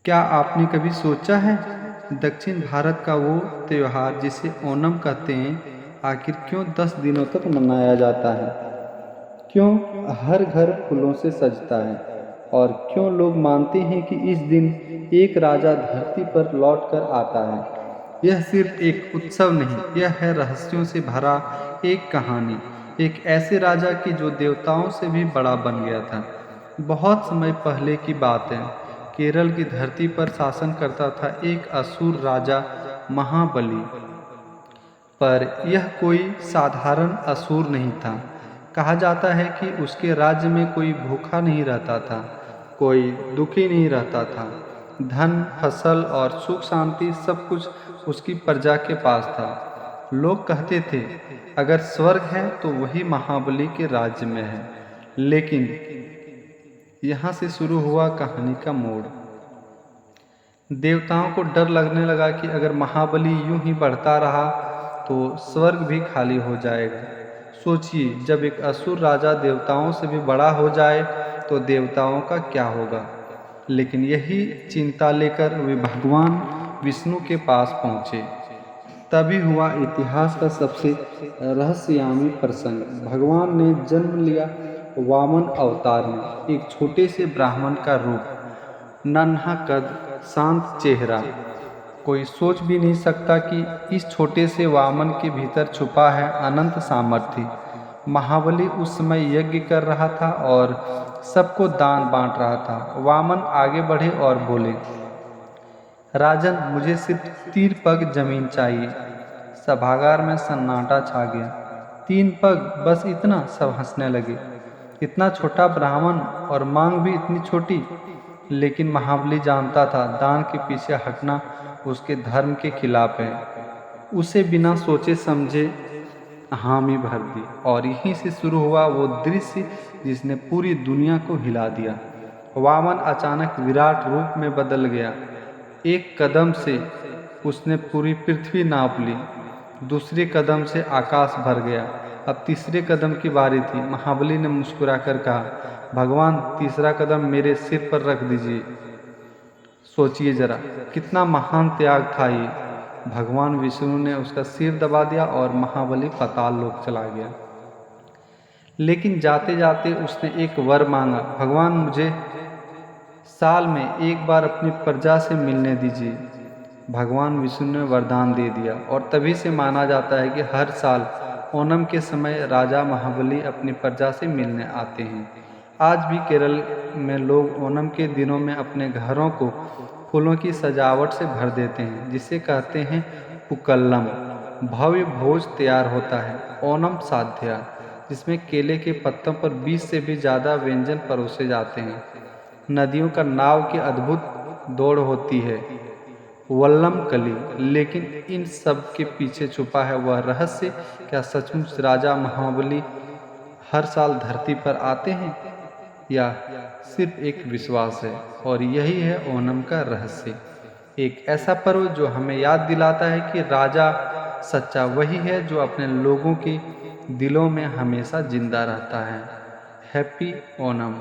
क्या आपने कभी सोचा है दक्षिण भारत का वो त्योहार जिसे ओणम कहते हैं आखिर क्यों 10 दिनों तक मनाया जाता है? क्यों हर घर फूलों से सजता है? और क्यों लोग मानते हैं कि इस दिन एक राजा धरती पर लौट कर आता है? यह सिर्फ एक उत्सव नहीं, यह है रहस्यों से भरा एक कहानी। एक ऐसे राजा की जो देवताओं से भी बड़ा बन गया था। बहुत समय पहले की बात है। केरल की धरती पर शासन करता था एक असुर राजा महाबली। पर यह कोई साधारण असुर नहीं था। कहा जाता है कि उसके राज्य में कोई भूखा नहीं रहता था, कोई दुखी नहीं रहता था। धन, फसल और सुख शांति सब कुछ उसकी प्रजा के पास था। लोग कहते थे, अगर स्वर्ग है तो वही महाबली के राज्य में है। लेकिन यहाँ से शुरू हुआ कहानी का मोड़। देवताओं को डर लगने लगा कि अगर महाबली यूं ही बढ़ता रहा तो स्वर्ग भी खाली हो जाएगा। सोचिए, जब एक असुर राजा देवताओं से भी बड़ा हो जाए तो देवताओं का क्या होगा। लेकिन यही चिंता लेकर वे भगवान विष्णु के पास पहुँचे। तभी हुआ इतिहास का सबसे रहस्यमयी प्रसंग। भगवान ने जन्म लिया वामन अवतार में, एक छोटे से ब्राह्मण का रूप, नन्हा कद, शांत चेहरा। कोई सोच भी नहीं सकता कि इस छोटे से वामन के भीतर छुपा है अनंत सामर्थ्य। महाबली उस समय यज्ञ कर रहा था और सबको दान बांट रहा था। वामन आगे बढ़े और बोले, राजन, मुझे सिर्फ 3 पग जमीन चाहिए। सभागार में सन्नाटा छा गया। 3 पग, बस इतना? सब हंसने लगे। इतना छोटा ब्राह्मण और मांग भी इतनी छोटी। लेकिन महाबली जानता था दान के पीछे हटना उसके धर्म के खिलाफ है। उसे बिना सोचे समझे हामी भर दी और यहीं से शुरू हुआ वो दृश्य जिसने पूरी दुनिया को हिला दिया। वामन अचानक विराट रूप में बदल गया। एक कदम से उसने पूरी पृथ्वी नाप ली, दूसरे कदम से आकाश भर गया। अब तीसरे कदम की बारी थी। महाबली ने मुस्कुराकर कहा, भगवान, तीसरा कदम मेरे सिर पर रख दीजिए। सोचिए जरा, कितना महान त्याग था ये। भगवान विष्णु ने उसका सिर दबा दिया और महाबली पाताल लोक चला गया। लेकिन जाते जाते उसने एक वर मांगा, भगवान, मुझे साल में एक बार अपनी प्रजा से मिलने दीजिए। भगवान विष्णु ने वरदान दे दिया और तभी से माना जाता है कि हर साल ओणम के समय राजा महाबली अपनी प्रजा से मिलने आते हैं। आज भी केरल में लोग ओणम के दिनों में अपने घरों को फूलों की सजावट से भर देते हैं, जिसे कहते हैं पुक्कलम। भव्य भोज तैयार होता है, ओणम साध्या, जिसमें केले के पत्तों पर 20 से भी ज़्यादा व्यंजन परोसे जाते हैं। नदियों का नाव की अद्भुत दौड़ होती है, वल्लम कली। लेकिन इन सब के पीछे छुपा है वह रहस्य। क्या सचमुच राजा महाबली हर साल धरती पर आते हैं या सिर्फ एक विश्वास है? और यही है ओणम का रहस्य, एक ऐसा पर्व जो हमें याद दिलाता है कि राजा सच्चा वही है जो अपने लोगों के दिलों में हमेशा जिंदा रहता है। हैप्पी ओणम।